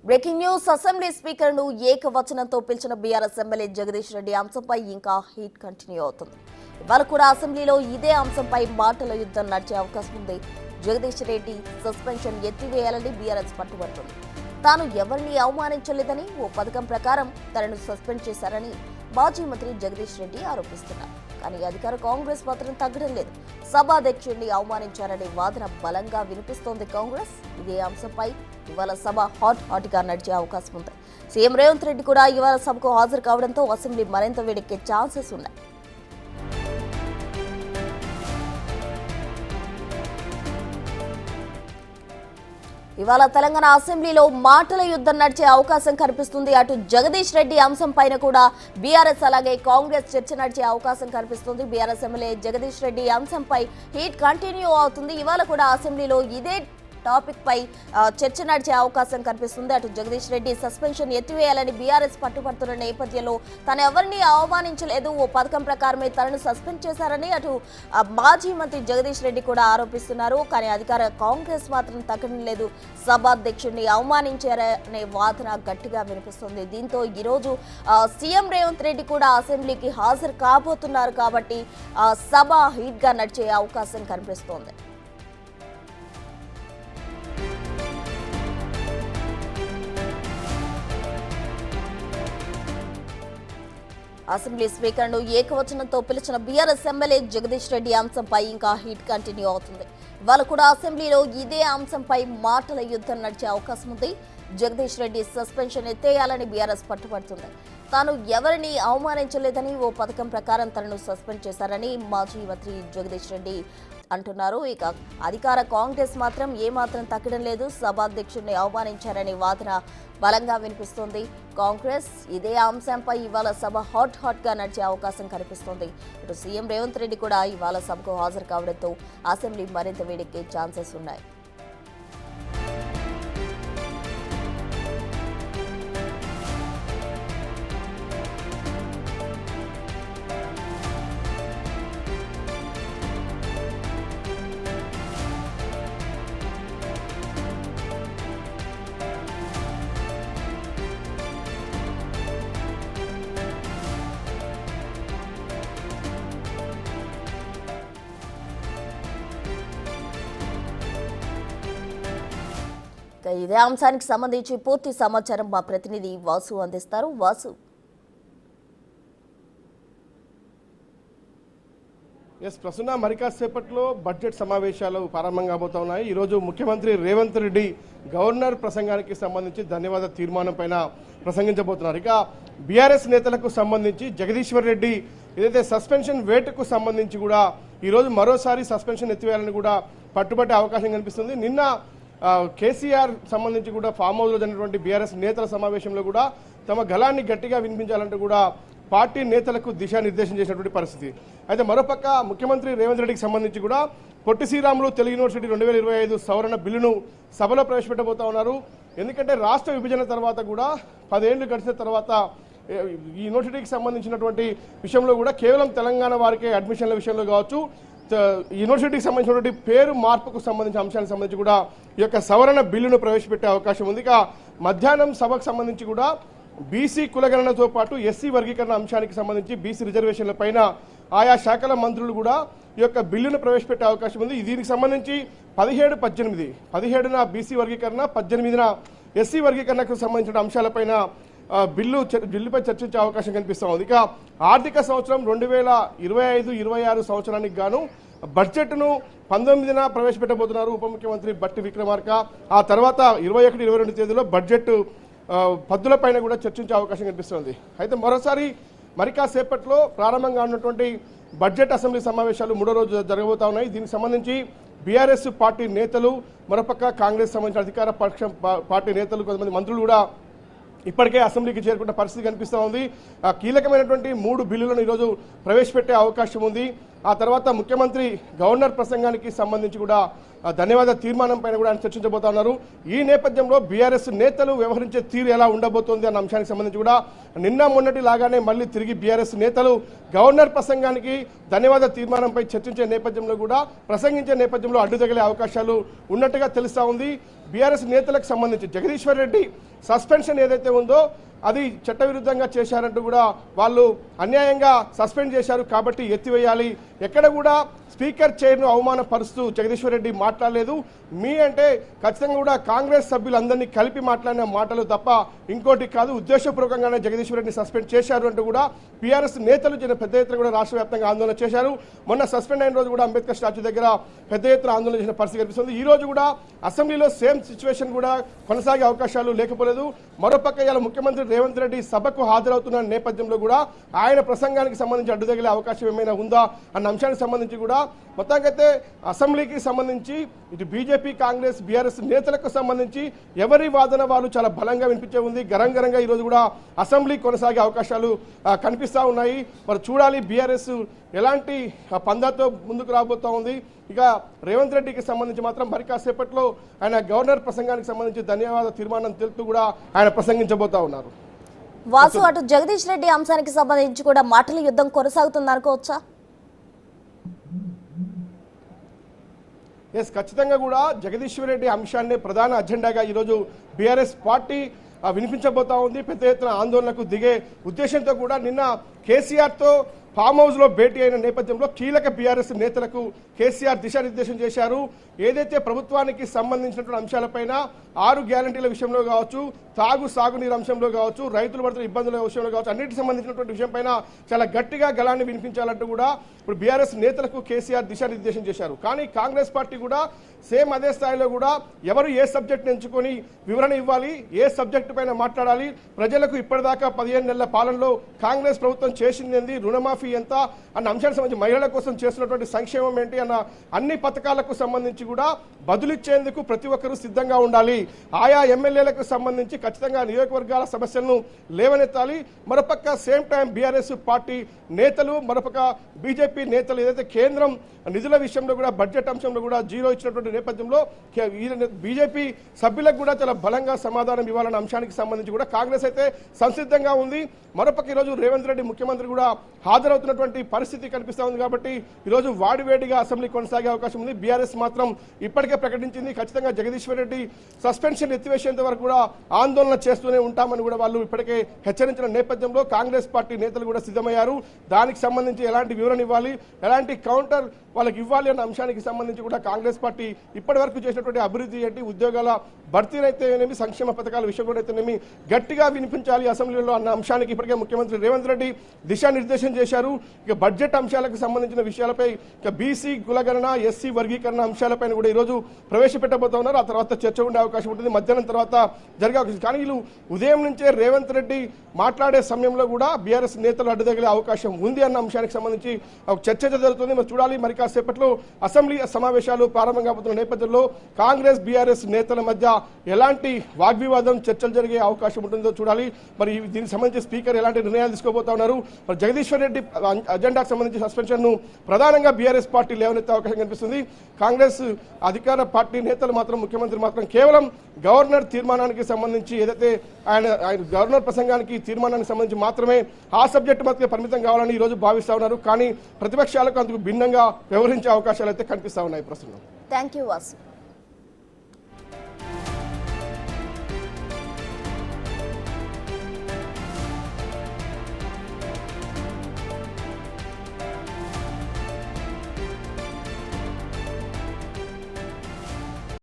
Breaking news assembly speaker ను ఏకవచనంతో పిలిచిన BRS MLA Jagadish Reddy అంశంపై ఇంకా హీట్ కంటిన్యూ అవుతుంది. ఇవాళ కూడా అసెంబ్లీలో ఇదే అంశంపై మాటల యుద్ధం నడిచే అవకాశం ఉంది. జగదీష్ రెడ్డి సస్పెన్షన్ ఎత్తివేయాలని బీఆర్ఎస్ పట్టుబడుతుంది. తాను ఎవరిని అవమానించలేదని, ఓ పథకం ప్రకారం తనను సస్పెండ్ చేశారని మాజీ మంత్రి జగదీష్ రెడ్డి ఆరోపిస్తున్నారు. కానీ అధికార కాంగ్రెస్ మాత్రం తగ్గడం లేదు. సభాధ్యక్షుడిని అవమానించారనే వాదన బలంగా వినిపిస్తోంది కాంగ్రెస్. ఇదే అంశంపై ఇవాళ సభ హాట్ గా నడిచే అవకాశం ఉంది. సీఎం రేవంత్ రెడ్డి కూడా ఇవాళ సభకు హాజరు కావడంతో అసెంబ్లీ మరింత వేడెక్కే ఛాన్సెస్ ఉన్నాయి. ఇవాళ తెలంగాణ అసెంబ్లీలో మాటల యుద్ధం నడిచే అవకాశం కనిపిస్తుంది. అటు జగదీష్ రెడ్డి అంశం పైన కూడా బీఆర్ఎస్ అలాగే కాంగ్రెస్ చర్చ నడిచే అవకాశం కనిపిస్తుంది. బీఆర్ఎస్ ఎమ్మెల్యే జగదీష్ రెడ్డి అంశంపై హీట్ కంటిన్యూ అవుతుంది. ఇవాళ కూడా అసెంబ్లీలో ఇదే టాపిక్ పై చర్చ నడిచే అవకాశం కనిపిస్తుంది. అటు జగదీష్ రెడ్డి సస్పెన్షన్ ఎత్తివేయాలని బీఆర్ఎస్ పట్టుబడుతున్న నేపథ్యంలో తను ఎవరిని అవమానించలేదు, ఓ పథకం ప్రకారమే తనను సస్పెండ్ చేశారని అటు మాజీ మంత్రి జగదీష్ రెడ్డి కూడా ఆరోపిస్తున్నారు. కానీ అధికార కాంగ్రెస్ మాత్రం తగ్గడం లేదు. సభాధ్యక్షుడిని అవమానించారనే వాదన గట్టిగా వినిపిస్తుంది. దీంతో ఈరోజు సీఎం రేవంత్ రెడ్డి కూడా అసెంబ్లీకి హాజరు కాబోతున్నారు. కాబట్టి సభ హీట్ గా నడిచే అవకాశం కనిపిస్తోంది. అసెంబ్లీ స్పీకర్ ను ఏకవచనంతో పిలిచిన బీఆర్ఎస్ ఎమ్మెల్యే జగదీష్ రెడ్డి అంశంపై ఇంకా హీట్ కంటిన్యూ అవుతుంది. ఇవాళ కూడా అసెంబ్లీలో ఇదే అంశంపై మాటల యుద్ధం నడిచే అవకాశం ఉంది. జగదీష్ రెడ్డి సస్పెన్షన్ ఎత్తేయాలని బీఆర్ఎస్ పట్టుబడుతుంది. తాను ఎవరిని అవమానించలేదని, ఓ పథకం ప్రకారం తనను సస్పెండ్ చేశారని మాజీ మంత్రి జగదీష్ రెడ్డి అంటున్నారు. ఇక అధికార కాంగ్రెస్ మాత్రం ఏమాత్రం తగ్గడం లేదు. సభాధ్యక్షుడిని అవమానించారనే వాదన బలంగా వినిపిస్తోంది. కాంగ్రెస్ ఇదే అంశంపై ఇవాళ సభ హాట్ గా నడిచే అవకాశం కనిపిస్తోంది. ఇటు సీఎం రేవంత్ రెడ్డి కూడా ఇవాళ సభకు హాజరు కావడంతో అసెంబ్లీ మరింత వేడెక్కే ఛాన్సెస్ ఉన్నాయి. ఇదే అంశానికి సంబంధించి పూర్తి సమాచారం మా ప్రతినిధి వాసు అందిస్తారు. వాసు, ప్రస్తుతం మరికాసేపట్లో బడ్జెట్ సమావేశాలు ప్రారంభం కాబోతా ఉన్నాయి. ఈరోజు ముఖ్యమంత్రి రేవంత్ రెడ్డి గవర్నర్ ప్రసంగానికి సంబంధించి ధన్యవాద తీర్మానం పైన ప్రసంగించబోతున్నారు. ఇక బీఆర్ఎస్ నేతలకు సంబంధించి జగదీశ్వర్ రెడ్డి ఏదైతే సస్పెన్షన్ వేటుకు సంబంధించి కూడా ఈరోజు మరోసారి సస్పెన్షన్ ఎత్తివేయాలని కూడా పట్టుబట్టే అవకాశం కనిపిస్తుంది. నిన్న కేసీఆర్ సంబంధించి కూడా ఫామ్ హౌస్లో జరిగినటువంటి బీఆర్ఎస్ నేతల సమావేశంలో కూడా తమ గళాన్ని గట్టిగా వినిపించాలంటూ కూడా పార్టీ నేతలకు దిశానిర్దేశం చేసినటువంటి పరిస్థితి. అయితే మరోపక్క ముఖ్యమంత్రి రేవంత్ రెడ్డికి సంబంధించి కూడా పొట్టి శ్రీరాములు తెలుగు యూనివర్సిటీ 2025 సవరణ బిల్లును సభలో ప్రవేశపెట్టబోతా ఉన్నారు. ఎందుకంటే రాష్ట్ర విభజన తర్వాత కూడా 10 ఏళ్లు గడిచిన తర్వాత ఈ యూనివర్సిటీకి సంబంధించినటువంటి విషయంలో కూడా కేవలం తెలంగాణ వారికే అడ్మిషన్ల విషయంలో కావచ్చు, యూనివర్సిటీకి సంబంధించినటువంటి పేరు మార్పుకు సంబంధించిన అంశాలకు సంబంధించి కూడా ఈ యొక్క సవరణ బిల్లును ప్రవేశపెట్టే అవకాశం ఉంది. ఇక మధ్యాహ్నం సభకు సంబంధించి కూడా బీసీ కులగణనతో పాటు ఎస్సీ వర్గీకరణ అంశానికి సంబంధించి బీసీ రిజర్వేషన్ల పైన ఆయా శాఖల మంత్రులు కూడా ఈ యొక్క బిల్లును ప్రవేశపెట్టే అవకాశం ఉంది. దీనికి సంబంధించి 17న బీసీ వర్గీకరణ, 18న ఎస్సీ వర్గీకరణకు సంబంధించిన అంశాలపైన బిల్లుపై చర్చించే అవకాశం కనిపిస్తూ ఉంది. ఇక ఆర్థిక సంవత్సరం 2025-26 సంవత్సరానికి గాను బడ్జెట్ను 19న ప్రవేశపెట్టబోతున్నారు ఉప ముఖ్యమంత్రి బట్టి విక్రమార్క. ఆ తర్వాత 21-22 తేదీలో బడ్జెట్ పద్దులపైన కూడా చర్చించే అవకాశం కనిపిస్తుంది. అయితే మరోసారి మరికాసేపట్లో ప్రారంభంగా ఉన్నటువంటి బడ్జెట్ అసెంబ్లీ సమావేశాలు 3వ రోజు జరగబోతా ఉన్నాయి. దీనికి సంబంధించి బీఆర్ఎస్ పార్టీ నేతలు, మరోపక్క కాంగ్రెస్ సంబంధించిన అధికార పక్షం పార్టీ నేతలు, కొంతమంది మంత్రులు కూడా ఇప్పటికే అసెంబ్లీకి చేరుకున్న పరిస్థితి కనిపిస్తూ ఉంది. కీలకమైనటువంటి 3 బిల్లులను ఈరోజు ప్రవేశపెట్టే అవకాశం ఉంది. ఆ తర్వాత ముఖ్యమంత్రి గవర్నర్ ప్రసంగానికి సంబంధించి కూడా ధన్యవాద తీర్మానం పైన కూడా ఆయన చర్చించబోతా ఉన్నారు. ఈ నేపథ్యంలో బీఆర్ఎస్ నేతలు వ్యవహరించే తీరు ఎలా ఉండబోతోంది అన్న అంశానికి సంబంధించి కూడా నిన్న మొన్నటి లాగానే మళ్ళీ తిరిగి బీఆర్ఎస్ నేతలు గవర్నర్ ప్రసంగానికి ధన్యవాద తీర్మానంపై చర్చించే నేపథ్యంలో కూడా ప్రసంగించే నేపథ్యంలో అడ్డు తగిలే అవకాశాలు ఉన్నట్టుగా తెలుస్తా ఉంది. బీఆర్ఎస్ నేతలకు సంబంధించి జగదీశ్వర్ రెడ్డి సస్పెన్షన్ ఏదైతే ఉందో అది చట్టవిరుద్ధంగా చేశారంటూ కూడా వాళ్ళు అన్యాయంగా సస్పెండ్ చేశారు కాబట్టి ఎత్తివేయాలి, ఎక్కడ కూడా స్పీకర్ చైర్ను అవమానపరుస్తూ జగదీశ్వర్ రెడ్డి మాట్లాడలేదు. మీ అంటే ఖచ్చితంగా కూడా కాంగ్రెస్ సభ్యులందరినీ కలిపి మాట్లాడిన మాటలు తప్ప ఇంకోటి కాదు, ఉద్దేశపూర్వకంగానే జగదీశ్వర్ రెడ్డిని సస్పెండ్ చేశారు అంటూ కూడా బీఆర్ఎస్ నేతలు పెద్ద ఎత్తున కూడా రాష్ట్ర వ్యాప్తంగా ఆందోళన చేశారు. మొన్న సస్పెండ్ అయిన రోజు కూడా అంబేద్కర్ స్టాచ్యూ దగ్గర పెద్ద ఎత్తున ఆందోళన చేసిన పరిస్థితి కనిపిస్తుంది. ఈ రోజు కూడా అసెంబ్లీలో సేమ్ సిచ్యువేషన్ కూడా కొనసాగే అవకాశాలు లేకపోలేదు. మరోపక్క ఇలా ముఖ్యమంత్రి రేవంత్ రెడ్డి సభకు హాజరవుతున్న నేపథ్యంలో కూడా ఆయన ప్రసంగానికి సంబంధించి అడ్డు తగిలే అవకాశం ఏమైనా ఉందా అన్న అంశానికి సంబంధించి కూడా మొత్తానికైతే అసెంబ్లీకి సంబంధించి ఇటు బీజేపీ కాంగ్రెస్ బీఆర్ఎస్ నేతలకు సంబంధించి ఎవరి వాదన వాళ్ళు చాలా బలంగా వినిపించే ఉంది. గరంగరంగా ఈరోజు కూడా అసెంబ్లీ కొనసాగే అవకాశాలు కనిపిస్తూ ఉన్నాయి. మరి చూడాలి బీఆర్ఎస్ ఎలాంటి పందాతో ముందుకు రాబోతా ఉంది. ఇక రేవంత్ రెడ్డికి సంబంధించి మాత్రం మరి కాసేపట్లో ఆయన గవర్నర్ ప్రసంగానికి సంబంధించి ధన్యవాద తీర్మానం తెలుపుతూ కూడా ఆయన ప్రసంగించబోతా ఉన్నారు. వాసు, అటు జగదీష్ రెడ్డి అంశానికి సంబంధించి కూడా మాటల యుద్ధం కొనసాగుతుంది అనుకోవచ్చా? ఎస్, ఖచ్చితంగా కూడా జగదీశ్వర్ రెడ్డి అంశాన్ని ప్రధాన అజెండాగా ఈరోజు బీఆర్ఎస్ పార్టీ వినిపించబోతా ఉంది. పెద్ద ఎత్తున ఆందోళనకు దిగే ఉద్దేశంతో కూడా నిన్న కేసీఆర్తో ఫామ్ హౌస్లో భేటీ అయిన నేపథ్యంలో కీలక బీఆర్ఎస్ నేతలకు కేసీఆర్ దిశానిర్దేశం చేశారు. ఏదైతే ప్రభుత్వానికి సంబంధించినటువంటి అంశాలపైన 6 గ్యారంటీల విషయంలో కావచ్చు, సాగునీరు అంశంలో కావచ్చు, రైతులు పడుతున్న ఇబ్బందుల విషయంలో కావచ్చు, అన్నిటికి సంబంధించినటువంటి విషయం పైన చాలా గట్టిగా గళాన్ని వినిపించాలంటూ కూడా ఇప్పుడు బీఆర్ఎస్ నేతలకు కేసీఆర్ దిశానిర్దేశం చేశారు. కానీ కాంగ్రెస్ పార్టీ కూడా సేమ్ అదే స్థాయిలో కూడా ఎవరు ఏ సబ్జెక్ట్ ఎంచుకొని వివరణ ఇవ్వాలి, ఏ సబ్జెక్టు పైన మాట్లాడాలి, ప్రజలకు ఇప్పటిదాకా 15 నెలల పాలనలో కాంగ్రెస్ ప్రభుత్వం చేసింది, రుణమాఫీ ఎంత అన్న అంశానికి సంబంధించి మహిళల కోసం చేస్తున్నటువంటి సంక్షేమం ఏంటి అన్న అన్ని పథకాలకు సంబంధించి కూడా బదులిచ్చేందుకు ప్రతి ఒక్కరూ సిద్ధంగా ఉండాలి. ఆయా ఎమ్మెల్యేలకు సంబంధించి ఖచ్చితంగా నియోజకవర్గాల సమస్యలను లేవనెత్తాలి. మరోపక్క సేమ్ టైం బీఆర్ఎస్ పార్టీ నేతలు, మరోపక్క బీజేపీ నేతలు ఏదైతే కేంద్రం నిధుల విషయంలో కూడా బడ్జెట్ అంశంలో కూడా జీరో ఇచ్చినటువంటి నేపథ్యంలో బీజేపీ సభ్యులకు కూడా చాలా బలంగా సమాధానం ఇవ్వాలన్న అంశానికి సంబంధించి కూడా కాంగ్రెస్ అయితే సంసిద్ధంగా ఉంది. మరోపక్క ఈరోజు రేవంత్ రెడ్డి ముఖ్యమంత్రి కూడా హాజరవుతున్నటువంటి పరిస్థితి కనిపిస్తూ ఉంది. కాబట్టి ఈరోజు వాడివేడిగా అసెంబ్లీ కొనసాగే అవకాశం ఉంది. బీఆర్ఎస్ మాత్రం ఇప్పటికే ప్రకటించింది ఖచ్చితంగా జగదీశ్వర్ రెడ్డి సస్పెన్షన్ ఎత్తివేసేంత వరకు కూడా ఆందోళన చేస్తూనే ఉంటామని కూడా వాళ్ళు ఇప్పటికే హెచ్చరించిన నేపథ్యంలో కాంగ్రెస్ పార్టీ నేతలు కూడా సిద్ధమయ్యారు. దానికి సంబంధించి ఎలాంటి వివరణ ఇవ్వాలి, ఎలాంటి కౌంటర్ వాళ్ళకి ఇవ్వాలి అన్న అంశానికి సంబంధించి కూడా కాంగ్రెస్ పార్టీ ఇప్పటి వరకు చేసినటువంటి అభివృద్ధి ఏంటి, ఉద్యోగాల భర్తీనైతేనేమి, సంక్షేమ పథకాల విషయంలో అయితేనేమి గట్టిగా వినిపించాలి అసెంబ్లీలో అన్న అంశానికి ఇప్పటికే ముఖ్యమంత్రి రేవంత్ రెడ్డి దిశానిర్దేశం చేశారు. ఇక బడ్జెట్ అంశాలకు సంబంధించిన విషయాలపై ఇక బీసీ కులగణన, ఎస్సీ వర్గీకరణ అంశాలపైన కూడా ఈరోజు ప్రవేశపెట్టబోతా ఉన్నారు. ఆ తర్వాత చర్చ ఉండే అవకాశం ఉంటుంది, మధ్యాహ్నం తర్వాత జరిగే అవకాశం. కానీ వీళ్ళు ఉదయం నుంచే రేవంత్ రెడ్డి మాట్లాడే సమయంలో కూడా బీఆర్ఎస్ నేతలు అడ్డుతగిలే అవకాశం ఉంది అన్న అంశానికి సంబంధించి చర్చ జరుగుతుంది. మరి చూడాలి, మరి కాసేపట్లో అసెంబ్లీ సమావేశాలు ప్రారంభం కాబోతున్న నేపథ్యంలో కాంగ్రెస్ బీఆర్ఎస్ నేతల మధ్య ఎలాంటి వాగ్వివాదం చర్చలు జరిగే అవకాశం ఉంటుందో చూడాలి. మరి దీనికి సంబంధించి స్పీకర్ ఎలాంటి నిర్ణయాలు తీసుకోబోతా ఉన్నారు. మరి జగదీశ్వర్ రెడ్డి అజెండాకు సంబంధించి సస్పెన్షన్ ను ప్రధానంగా బీఆర్ఎస్ పార్టీ లేవనెత్తే అవకాశం కనిపిస్తుంది. కాంగ్రెస్ అధికార పార్టీ నేతలు మాత్రం, ముఖ్యమంత్రి మాత్రం కేవలం గవర్నర్ తీర్మానానికి సంబంధించి ఏదైతే ఆయన గవర్నర్ ప్రసంగానికి తీర్మానానికి సంబంధించి మాత్రమే ఆ సబ్జెక్టు మాత్రమే పరిమితం కావాలని ఈ రోజు భావిస్తా ఉన్నారు. కానీ ప్రతిపక్షాలకు అందుకు భిన్నంగా వ్యవహరించే అవకాశాలు అయితే కనిపిస్తా ఉన్నాయి ప్రస్తుతం. Thank you Vasu.